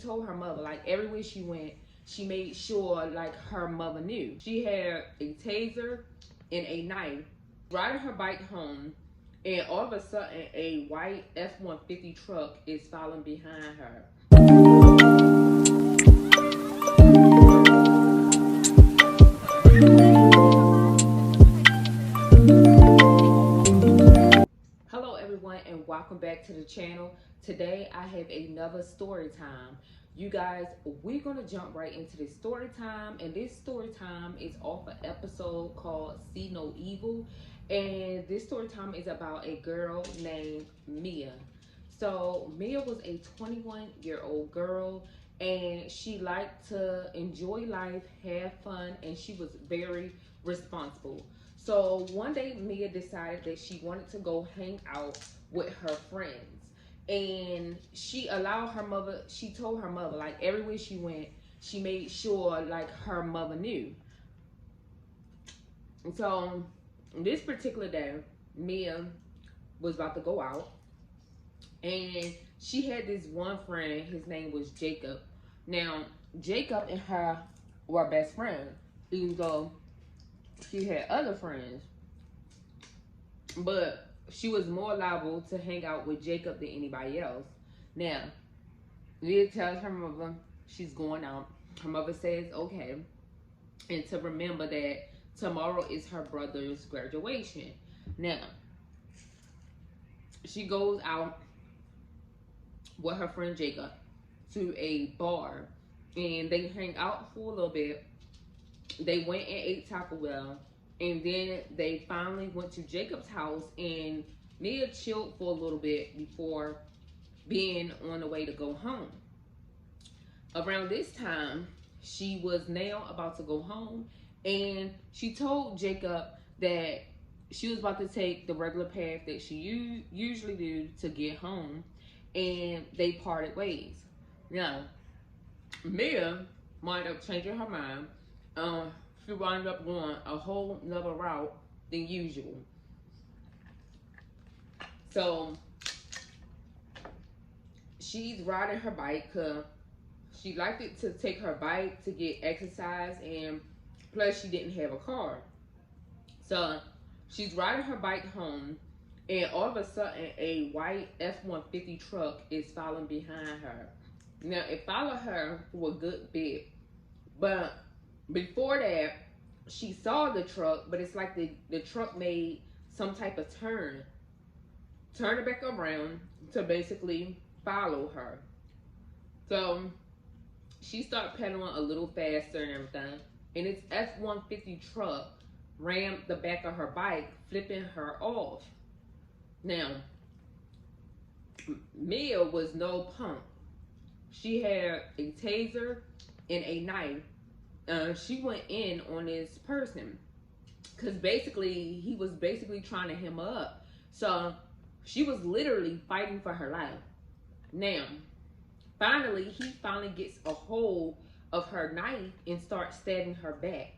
told her mother, like everywhere she went, she made sure like her mother knew. She had a taser and a knife. Riding her bike home, and all of a sudden a white F-150 truck is following behind her. Hello everyone, and welcome back to the channel. Today I have another story time. You guys, we're gonna jump right into this story time, and this story time is off an episode called See No Evil, and this story time is about a girl named Mia. So Mia was a 21-year-old girl, and she liked to enjoy life, have fun, and she was very responsible. So one day Mia decided that she wanted to go hang out with her friends, and she told her mother, like everywhere she went, she made sure like her mother knew. So this particular day, Mia was about to go out, and she had this one friend. His name was Jacob. Now Jacob and her were best friends, even though she had other friends, but she was more liable to hang out with Jacob than anybody else. Now, Leah tells her mother she's going out. Her mother says okay, and to remember that tomorrow is her brother's graduation. Now, she goes out with her friend Jacob to a bar, and they hang out for a little bit. They went and ate Taco Bell, and then they finally went to Jacob's house, and Mia chilled for a little bit before being on the way to go home. Around this time, she was now about to go home, and she told Jacob that she was about to take the regular path that she usually do to get home, and they parted ways. Now, Mia wound up changing her mind. She wound up going a whole nother route than usual. So she's riding her bike because she liked it to take her bike to get exercise, and plus she didn't have a car. So she's riding her bike home, and all of a sudden a white F-150 truck is following behind her. Now it followed her for a good bit, but before that, she saw the truck, but it's like the truck made some type of turn it back around to basically follow her. So she started pedaling a little faster and everything, and this F-150 truck rammed the back of her bike, flipping her off. Now, Mia was no punk. She had a taser and a knife. She went in on this person because basically he was trying to hem her up. So she was literally fighting for her life. Now, he finally gets a hold of her knife and starts stabbing her back.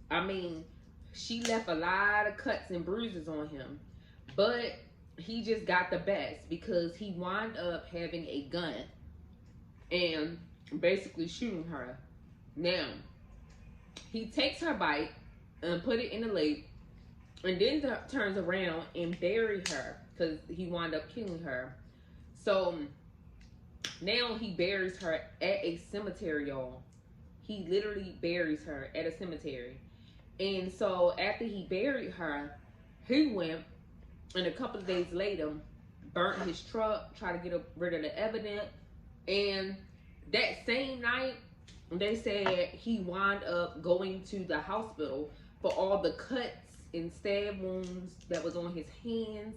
I mean, she left a lot of cuts and bruises on him, but he just got the best because he wound up having a gun and basically shooting her. Now, he takes her bike and put it in the lake, and then turns around and buried her because he wound up killing her. So now he buries her at a cemetery, y'all. He literally buries her at a cemetery. And so after he buried her, he went, and a couple of days later burnt his truck, tried to get rid of the evidence. And that same night, they said he wound up going to the hospital for all the cuts and stab wounds that was on his hands,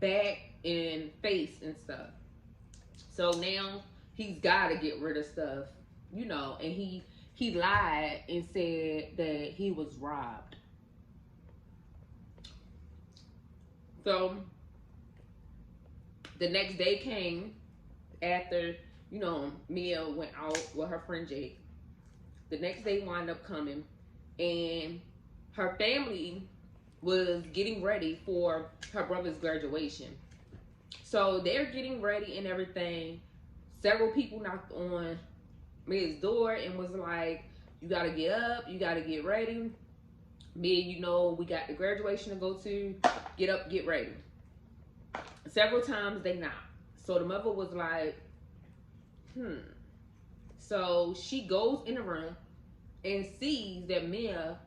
back, and face and stuff. So now he's got to get rid of stuff, and he lied and said that he was robbed. So the next day came after, Mia went out with her friend Jake. The next day wound up coming, and her family was getting ready for her brother's graduation. So they're getting ready and everything. Several people knocked on Mia's door and was like, you gotta get up, you gotta get ready. Mia, you know, we got the graduation to go to. Get up, get ready. Several times they not. So the mother was like, So she goes in the room and sees that Mia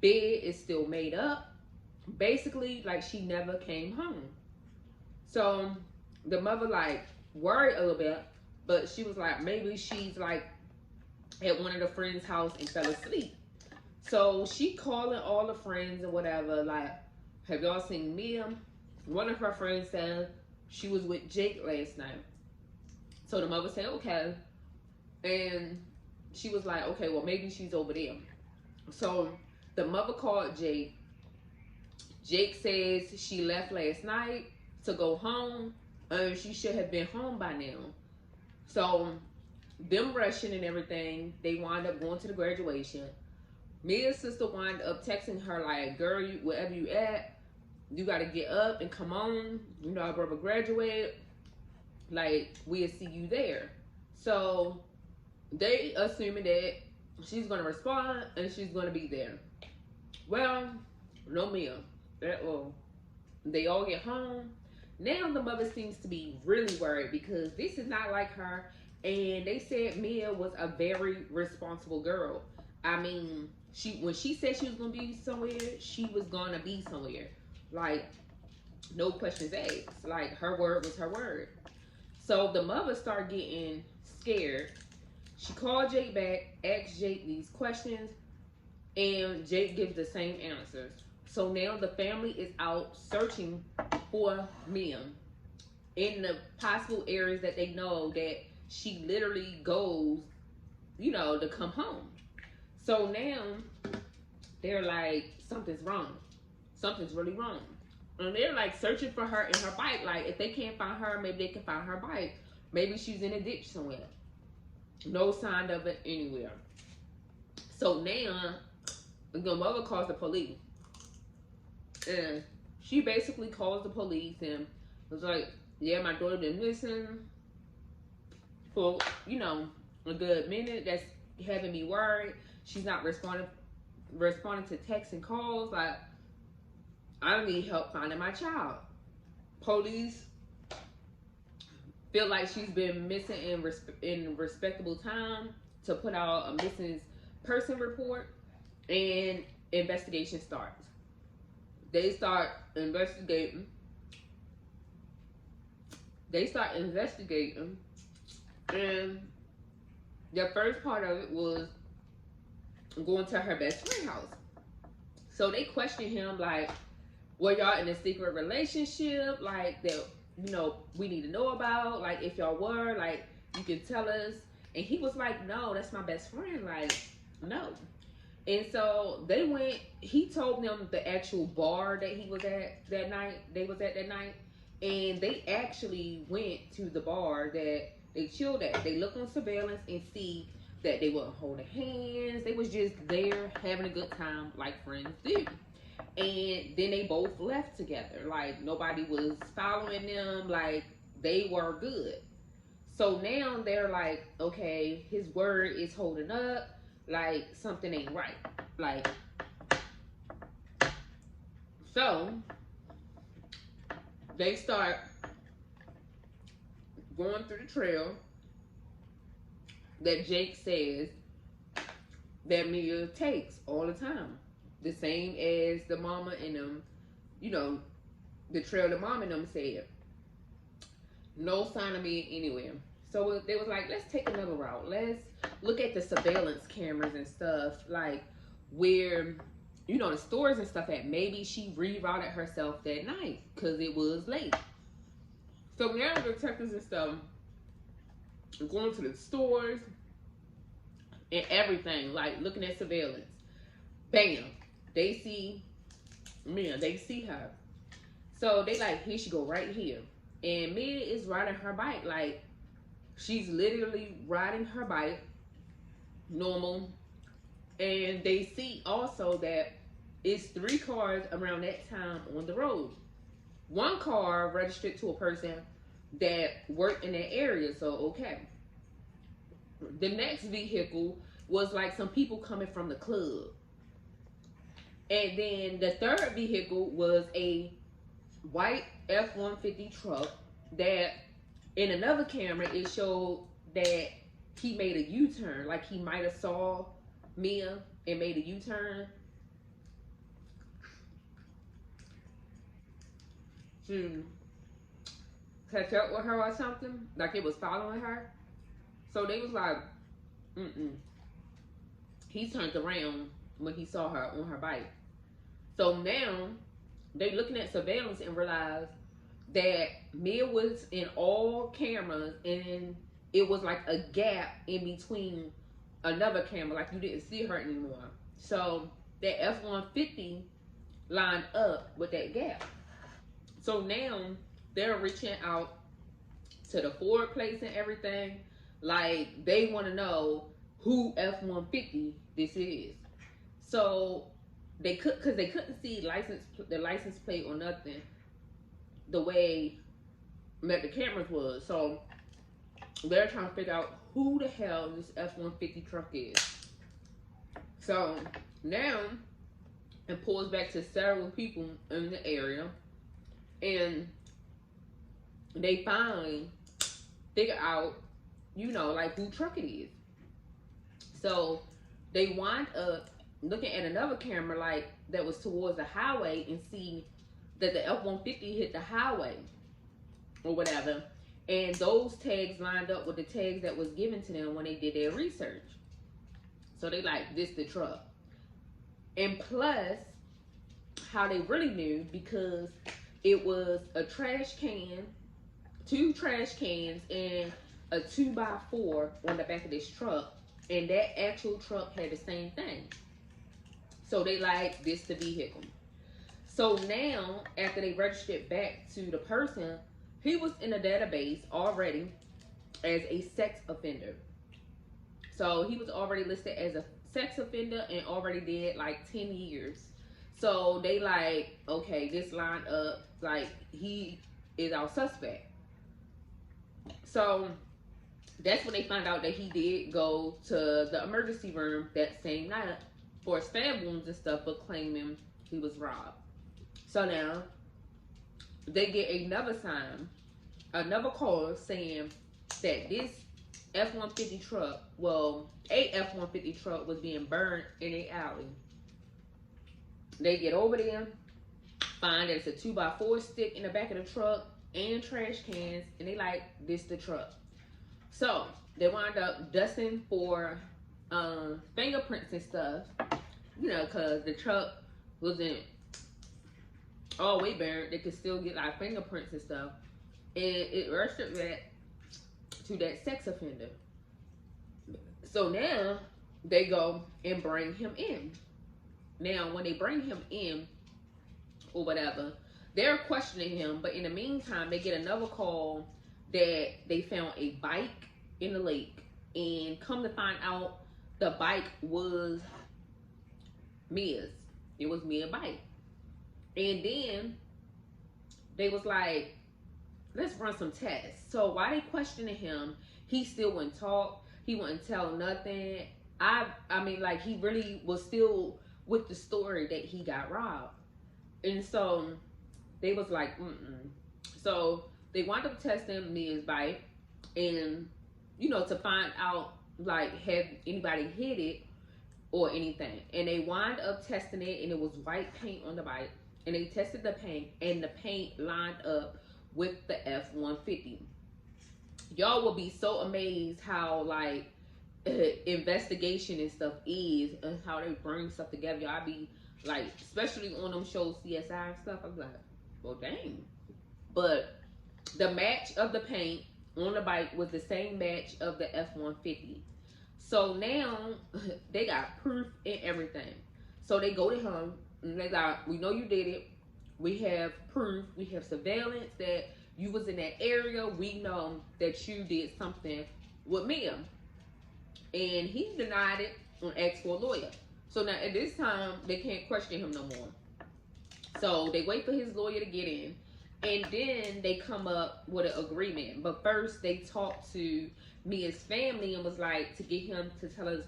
bed is still made up. Basically, like she never came home. So the mother like worried a little bit, but she was like, maybe she's like at one of the friends' house and fell asleep. So she calling all the friends or whatever, like, have y'all seen Mia? One of her friends said she was with Jake last night. So the mother said, okay. And she was like, okay, well, maybe she's over there. So the mother called Jake. Jake says she left last night to go home, and she should have been home by now. So them rushing and everything, they wind up going to the graduation. Mia's sister wind up texting her like, girl, you, wherever you at, you gotta get up and come on. You know, our brother graduated. Like, we'll see you there. So they assuming that she's gonna respond and she's gonna be there. Well, no Mia at all. They all get home. Now the mother seems to be really worried because this is not like her. And they said Mia was a very responsible girl. I mean, when she said she was gonna be somewhere, she was gonna be somewhere. Like, no questions asked. Like, her word was her word. So the mother started getting scared. She called Jake back, asked Jake these questions, and Jake gives the same answers. So now the family is out searching for Mia in the possible areas that they know that she literally goes, you know, to come home. So now they're like, something's wrong. Something's really wrong. And they're like searching for her in her bike. Like, if they can't find her, maybe they can find her bike. Maybe she's in a ditch somewhere. No sign of it anywhere. So now the mother calls the police. And she basically calls the police and was like, yeah, my daughter been missing for, you know, a good minute. That's having me worried. She's not responding to texts and calls. Like, I need help finding my child. Police feel like she's been missing in respectable time to put out a missing person report, and investigation starts. They start investigating. And the first part of it was going to her best friend's house. So they question him like, were y'all in a secret relationship? Like, that, you know, we need to know about. Like, if y'all were, like, you can tell us. And he was like, no, that's my best friend. Like, no. And so they went, he told them the actual bar that he was at that night, they was at that night. And they actually went to the bar that they chilled at. They look on surveillance and see that they weren't holding hands. They was just there having a good time like friends do. And then they both left together. Like, nobody was following them. Like, they were good. So now they're like, okay, his word is holding up. Like, something ain't right. Like, so they start going through the trail that Jake says that Mia takes all the time. The same as the mama and them, you know, the trail the mom and them said. No sign of Mia anywhere. So they was like, let's take another route. Let's look at the surveillance cameras and stuff, like where, you know, the stores and stuff at. Maybe she rerouted herself that night because it was late. So now the detectives and stuff are going to the stores and everything, like looking at surveillance. Bam. They see Mia. They see her. So they like, here she go right here. And Mia is riding her bike. Like, she's literally riding her bike normal. And they see also that it's 3 cars around that time on the road. 1 car registered to a person that worked in that area. So, okay. The next vehicle was like some people coming from the club. And then the third vehicle was a white F-150 truck that in another camera it showed that he made a U-turn, like he might have saw Mia and made a U-turn to catch up with her or something, like it was following her. So they was like, he turned around when he saw her on her bike. So now they looking at surveillance and realize that Mia was in all cameras, and it was like a gap in between another camera, like you didn't see her anymore. So that F-150 lined up with that gap. So now they're reaching out to the Ford place and everything. Like they want to know who F-150 this is. So they because they couldn't see the license plate or nothing the way that the cameras was. So they're trying to figure out who the hell this F-150 truck is. So now it pulls back to several people in the area, and they figure out, you know, like who truck it is. So they wind up looking at another camera like that was towards the highway and see that the F-150 hit the highway or whatever. And those tags lined up with the tags that was given to them when they did their research. So they like, this the truck. And plus, how they really knew, because it was a trash can, 2 trash cans, and a 2x4 on the back of this truck. And that actual truck had the same thing. So they like, this the vehicle. So now, after they registered back to the person, he was in a database already as a sex offender. So he was already listed as a sex offender and already did like 10 years. So they like, okay, this lined up, like he is our suspect. So that's when they found out that he did go to the emergency room that same night for stab wounds and stuff, but claiming he was robbed. So now they get another call saying that this F-150 truck, a F-150 truck was being burned in an alley. They get over there, find that it's a 2x4 stick in the back of the truck and trash cans, and they like, this the truck. So they wind up dusting for fingerprints and stuff, you know, because the truck wasn't all the way burned. They could still get like fingerprints and stuff, and it registered back to that sex offender. So now they go and bring him in. Now when they bring him in or whatever, they're questioning him, but in the meantime they get another call that they found a bike in the lake, and come to find out the bike was Mia's. It was Mia's bike. And then they was like, let's run some tests. So while they questioning him, he still wouldn't talk. He wouldn't tell nothing. I mean, like, he really was still with the story that he got robbed. And so they was like, So they wound up testing Mia's bike, and, you know, to find out, like, had anybody hit it or anything. And they wind up testing it, and it was white paint on the bike. And they tested the paint, and the paint lined up with the F-150. Y'all will be so amazed how, like, investigation and stuff is, and how they bring stuff together. Y'all be like, especially on them shows, CSI and stuff, I'm like, well, dang. But the match of the paint on the bike was the same match of the F-150. So now they got proof and everything. So they go to him, and they like, we know you did it. We have proof. We have surveillance that you was in that area. We know that you did something with Mia. And he denied it and asked for a lawyer. So now at this time, they can't question him no more. So they wait for his lawyer to get in. And then they come up with an agreement. But first, they talk to Mia's family and was like, to get him to tell us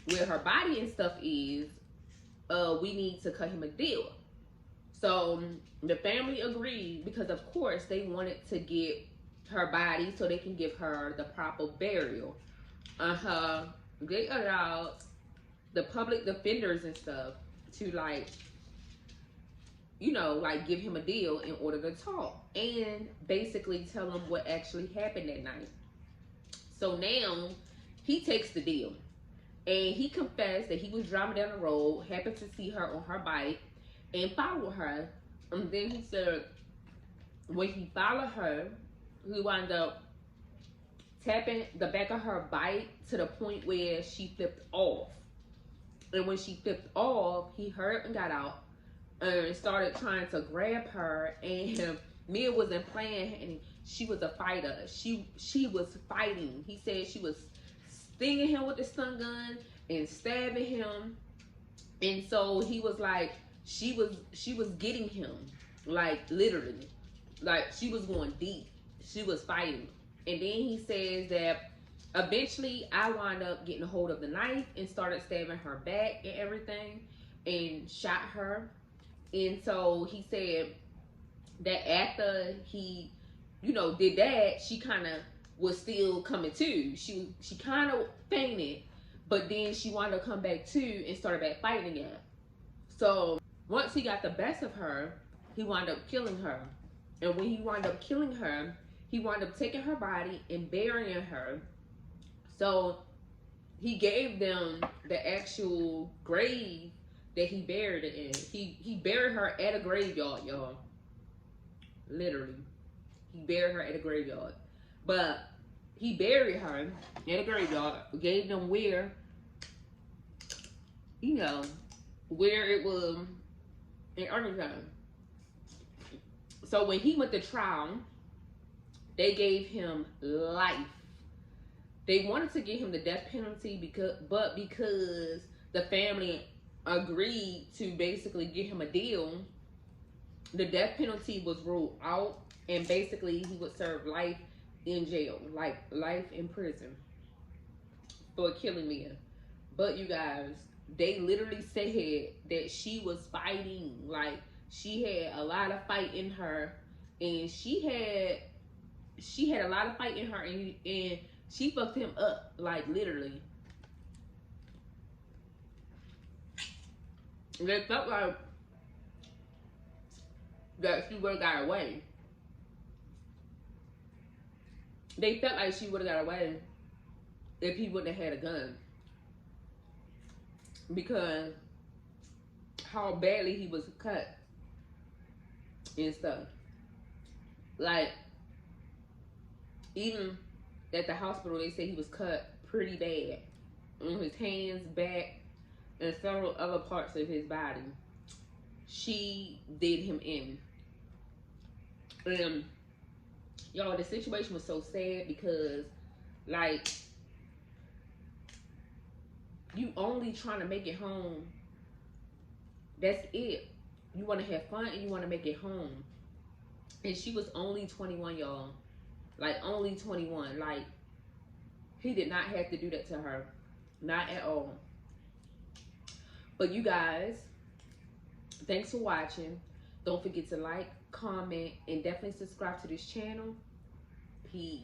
where her body and stuff is, we need to cut him a deal. So the family agreed because, of course, they wanted to get her body so they can give her the proper burial. They allowed the public defenders and stuff to, like, you know, like, give him a deal in order to talk and basically tell him what actually happened that night. So now he takes the deal and he confessed that he was driving down the road, happened to see her on her bike and followed her. And then he said when he followed her, he wound up tapping the back of her bike to the point where she flipped off. And when she flipped off, he hurt and got out and started trying to grab her. And Mia wasn't playing, and she was a fighter. She was fighting. He said she was stinging him with the stun gun and stabbing him. And so he was like, she was getting him, like, literally, like, she was going deep. She was fighting. And then he says that eventually I wound up getting a hold of the knife and started stabbing her back and everything and shot her. And so he said that after he, you know, did that, she kind of was still coming to. She kind of fainted, but then she wanted to come back to and started back fighting again. So once he got the best of her, he wound up killing her. And when he wound up killing her, he wound up taking her body and burying her. So he gave them the actual grave that he buried it in. He buried her at a graveyard, y'all. Literally. He buried her at a graveyard. But he buried her at a graveyard, gave them where, you know, where it was in Arkansas. So when he went to trial, they gave him life. They wanted to give him the death penalty because the family agreed to basically give him a deal, the death penalty was ruled out, and basically he would serve life in jail, like life in prison for killing Mia. But you guys, they literally said that she was fighting, like she had a lot of fight in her, and she had a lot of fight in her, and she fucked him up, like literally. They felt like that she would have got away. They felt like she would have got away if he wouldn't have had a gun, because how badly he was cut and stuff. Like, even at the hospital, they said he was cut pretty bad on his hands, back, and several other parts of his body. She did him in. And y'all, the situation was so sad because, like, you only trying to make it home. That's it. You want to have fun and you want to make it home. And she was only 21, y'all. Like, only 21. Like, he did not have to do that to her. Not at all. But you guys, thanks for watching. Don't forget to like, comment, and definitely subscribe to this channel. Peace.